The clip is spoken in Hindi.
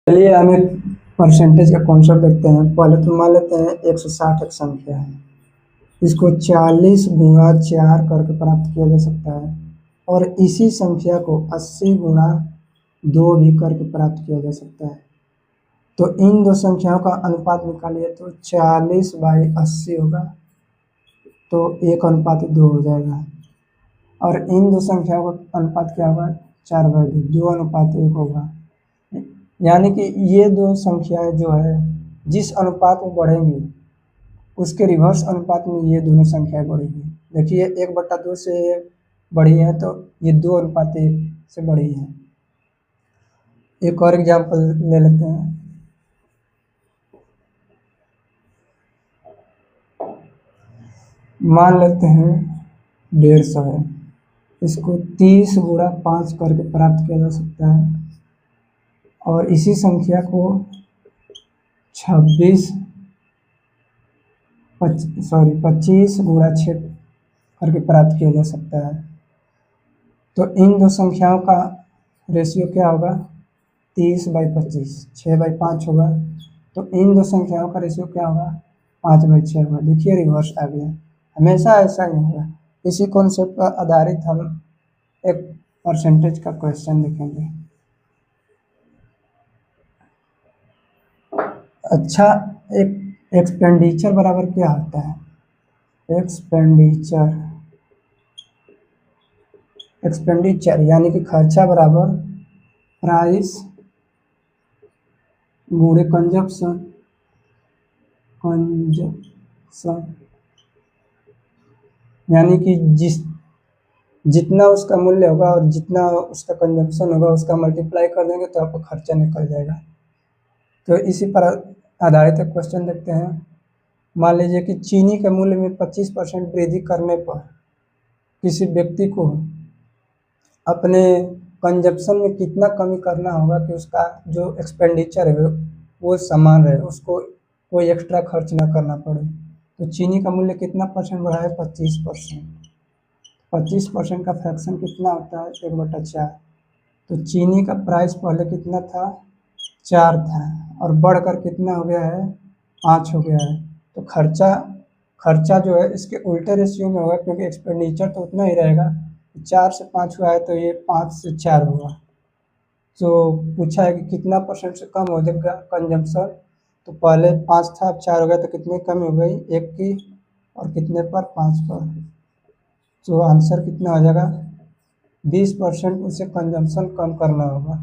चलिए हम एक परसेंटेज का कॉन्सेप्ट देखते हैं। पहले तो मान लेते हैं 160 एक संख्या है। इसको 40 गुणा 4 करके प्राप्त किया जा सकता है और इसी संख्या को 80 गुणा 2 भी करके प्राप्त किया जा सकता है। तो इन दो संख्याओं का अनुपात निकालिए तो 40/80 होगा, तो 1:2 हो जाएगा। और इन दो संख्याओं का अनुपात क्या होगा? 4/2, 2:1 होगा। यानी कि ये दो संख्याएं जो है जिस अनुपात में बढ़ेंगी उसके रिवर्स अनुपात में ये दोनों संख्याएं बढ़ेगी। देखिए 1/2 से बढ़ी है तो ये 2:1 से बढ़ी है। एक और एग्जांपल ले लेते हैं। मान लेते हैं 150 है, इसको 30 गुणा 5 करके प्राप्त किया जा सकता है और इसी संख्या को 25 गुणा 6 करके प्राप्त किया जा सकता है। तो इन दो संख्याओं का रेशियो क्या होगा? 30/25, 6/5 होगा। तो इन दो संख्याओं का रेशियो क्या होगा? 5/6 होगा। देखिए रिवर्स आ गया। हमेशा ऐसा ही होगा। इसी कॉन्सेप्ट पर आधारित हम एक परसेंटेज का क्वेश्चन देखेंगे। अच्छा, एक एक्सपेंडिचर बराबर क्या होता है? एक्सपेंडिचर यानी कि खर्चा बराबर प्राइस गुणे कंजप्शन यानी कि जितना उसका मूल्य होगा और जितना उसका कंजप्शन होगा उसका मल्टीप्लाई कर देंगे तो आपका खर्चा निकल जाएगा। तो इसी पर आधारित एक क्वेश्चन देखते हैं। मान लीजिए कि चीनी के मूल्य में 25% वृद्धि करने पर किसी व्यक्ति को अपने कंजप्शन में कितना कमी करना होगा कि उसका जो एक्सपेंडिचर है वो समान रहे, उसको कोई एक्स्ट्रा खर्च ना करना पड़े। तो चीनी का मूल्य कितना परसेंट बढ़ा है? 25%। 25% का फ्रैक्शन कितना होता है? 1/4। तो चीनी का प्राइस पहले कितना था? 4 था और बढ़कर कितना हो गया है? 5 हो गया है। तो खर्चा जो है इसके उल्टे रेशियो में होगा, क्योंकि एक्सपेंडिचर तो उतना ही रहेगा। 4 से 5 हुआ है तो ये 5 से 4 होगा। तो पूछा है कि कितना परसेंट से कम हो जाएगा कंजम्पशन। तो पहले 5 था, अब 4 हो गया, तो कितनी कमी हो गई? 1 की, और कितने पर? 5 पर। तो आंसर कितना हो जाएगा? 20% उसे कंजम्पशन कम करना होगा।